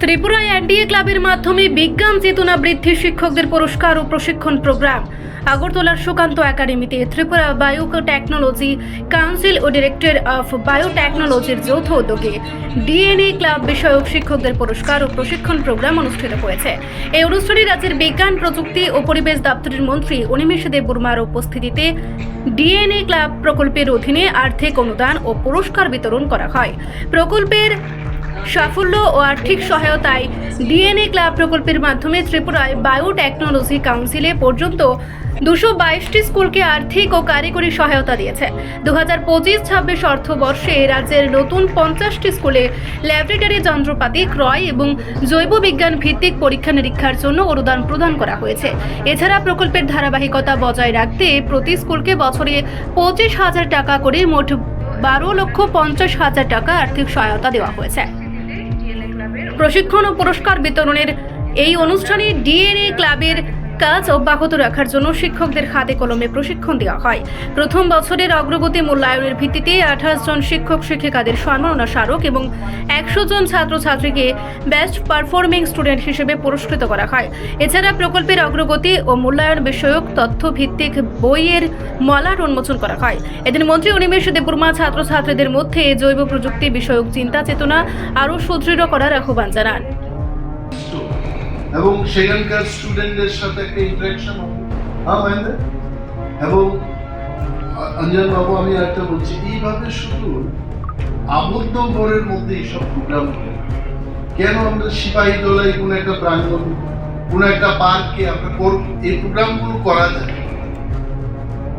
ত্রিপুরায় এনডিএ ক্লাবের মাধ্যমে বিজ্ঞান চেতনা বৃদ্ধি শিক্ষকদের পুরস্কার ও প্রশিক্ষণ প্রোগ্রাম। আগরতলার সুকান্ত একাডেমিতে ত্রিপুরা বায়োটেকনোলজি কাউন্সিল ও ডিরেক্টর অফ বায়োটেকনোলজির যৌথ উদ্যোগে ডিএনএ ক্লাব বিষয়ক শিক্ষকদের পুরস্কার ও প্রশিক্ষণ প্রোগ্রাম অনুষ্ঠিত হয়েছে। এই অনুষ্ঠানে রাজ্যের বিজ্ঞান প্রযুক্তি ও পরিবেশ দপ্তরের মন্ত্রী অনিমেষ দেববর্মার উপস্থিতিতে ডিএনএ ক্লাব প্রকল্পের অধীনে আর্থিক অনুদান ও পুরস্কার বিতরণ করা হয়। প্রকল্পের সাফল্য ও আর্থিক সহায়তায় ডিএনএ ক্লাব প্রকল্পের মাধ্যমে ত্রিপুরায় বায়োটেকনোলজি কাউন্সিলে পর্যন্ত 222টি স্কুলকে আর্থিক ও কারিগরি সহায়তা দিয়েছে। 2025-26 অর্থবর্ষে রাজ্যের নতুন 50টি স্কুলে ল্যাবরেটরি যন্ত্রপাতি ক্রয় এবং জৈব বিজ্ঞান ভিত্তিক পরীক্ষা নিরীক্ষার জন্য অনুদান প্রদান করা হয়েছে। এছাড়া প্রকল্পের ধারাবাহিকতা বজায় রাখতে প্রতি স্কুলকে বছরে 25,000 টাকা করে মোট 12,50,000 টাকা আর্থিক সহায়তা দেওয়া হয়েছে। প্রশিক্ষণ ও পুরস্কার বিতরণের এই অনুষ্ঠানে ডিএনএ ক্লাবের কাজ অব্যাহত রাখার জন্য শিক্ষকদের হাতে কলমে প্রশিক্ষণ দেওয়া হয়। প্রথম বছরের অগ্রগতি মূল্যায়নের ভিত্তিতে 28 জন শিক্ষক শিক্ষিকাদের সম্মাননা স্মারক এবং 100 জন ছাত্রছাত্রীকে বেস্ট পারফর্মিং স্টুডেন্ট হিসেবে পুরস্কৃত করা হয়। এছাড়া প্রকল্পের অগ্রগতি ও মূল্যায়ন বিষয়ক তথ্য ভিত্তিক বইয়ের মলাট উন্মোচন করা হয়। এদিন মন্ত্রী অনিমেষ দেববর্মা ছাত্রছাত্রীদের মধ্যে জৈব প্রযুক্তি বিষয়ক চিন্তা চেতনা আরও সুদৃঢ় করার আহ্বান জানান এবং সেখানকার স্টুডেন্টদের সাথে একটা ইন্টারাকশন হবে। এবং অঞ্জন বাবু, আমি একটা বলছি, এইভাবে শুধু আবদ্ধ ঘরের মধ্যে এইসব প্রোগ্রাম কেন আমরা সিপাহী দলাই কোনো একটা প্রাঙ্গণ, কোনো একটা পার্কে আমরা এই প্রোগ্রামগুলো করা যায়।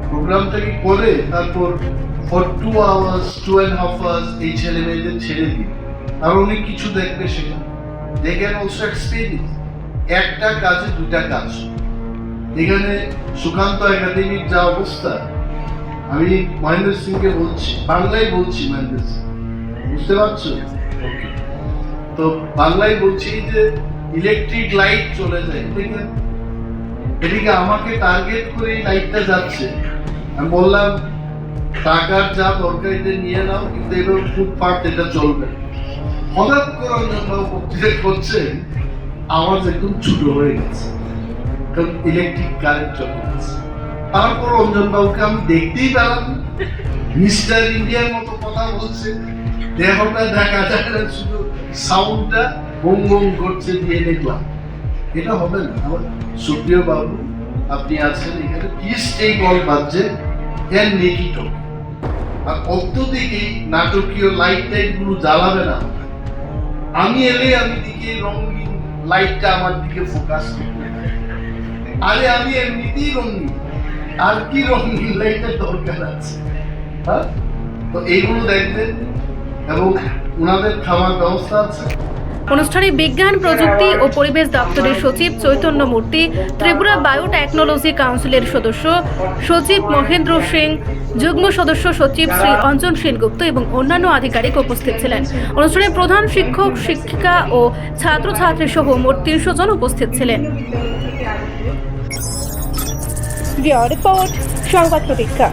প্রোগ্রামটাকে করে তারপর ফর 2 hours 2.5 hours এই ছেলে মেয়েদের ছেড়ে দিই, আর অনেক কিছু দেখবে সেখানে। দে ক্যান অলসো এক্সপিরিয়েন্স একটা কাজে দুটা কাজ। এখানে সুকান্ত একাডেমির যা অবস্থা, আমি মহেন্দ্র সিংকে বলছি, বাংলায় বলছি, মহেন্দ্র সিং বুঝতে পারছো? তো বাংলায় বলছি যে ইলেকট্রিক লাইট চলে যায়, এদিকে আমাকে টার্গেট করে এই লাইটটা যাচ্ছে। আমি বললাম টাকার যা দরকার এটা নিয়ে নাও, কিন্তু এবার ফুটপাথ এটা চলবে। হঠাৎ করে অঞ্জনবাবু বক্তৃতা করছে, আওয়াজ একদম ছোট হয়ে গেছে, কারণ ইলেকট্রিক কারেন্ট চলে গেছে। তারপর অঞ্জনবাবুকে আমি দেখতেই পেলাম মিস্টার ইন্ডিয়ার মতো কথা বলছে, দেহটা দেখা যায় না, শুধু সাউন্ডটা বম বম করছে দিয়ে দেখলাম। এটা হবে না। আমার সুপ্রিয় বাবু, আপনি আছেন এখানে, please take all budget and make it all. আর অত্যধিক নাটকীয় লাইট টাইট গুলো জ্বালাবে না। আমি এলে আমি দিকে রঙিন লাইটটা আমার দিকে ফোকাস করবে। আরে আমি এমনিতেই রঙিন, আর কি রঙিন লাইটের দরকার আছে? হ্যাঁ, তো এইগুলো দেখবেন। এবং ওনাদের খাওয়ার ব্যবস্থা আছে। অনুষ্ঠানে বিজ্ঞান প্রযুক্তি ও পরিবেশ দপ্তরের সচিব চৈতন্য মূর্তি, ত্রিপুরা বায়োটেকনোলজি কাউন্সিলের সদস্য সচিব মহেন্দ্র সিং, যুগ্ম সদস্য সচিব শ্রী অঞ্জন সেনগুপ্ত এবং অন্যান্য আধিকারিক উপস্থিত ছিলেন। অনুষ্ঠানে প্রধান শিক্ষক শিক্ষিকা ও ছাত্রছাত্রী সহ মোট 300 জন উপস্থিত ছিলেন। রিপোর্ট সংবাদ প্রতীক্ষা।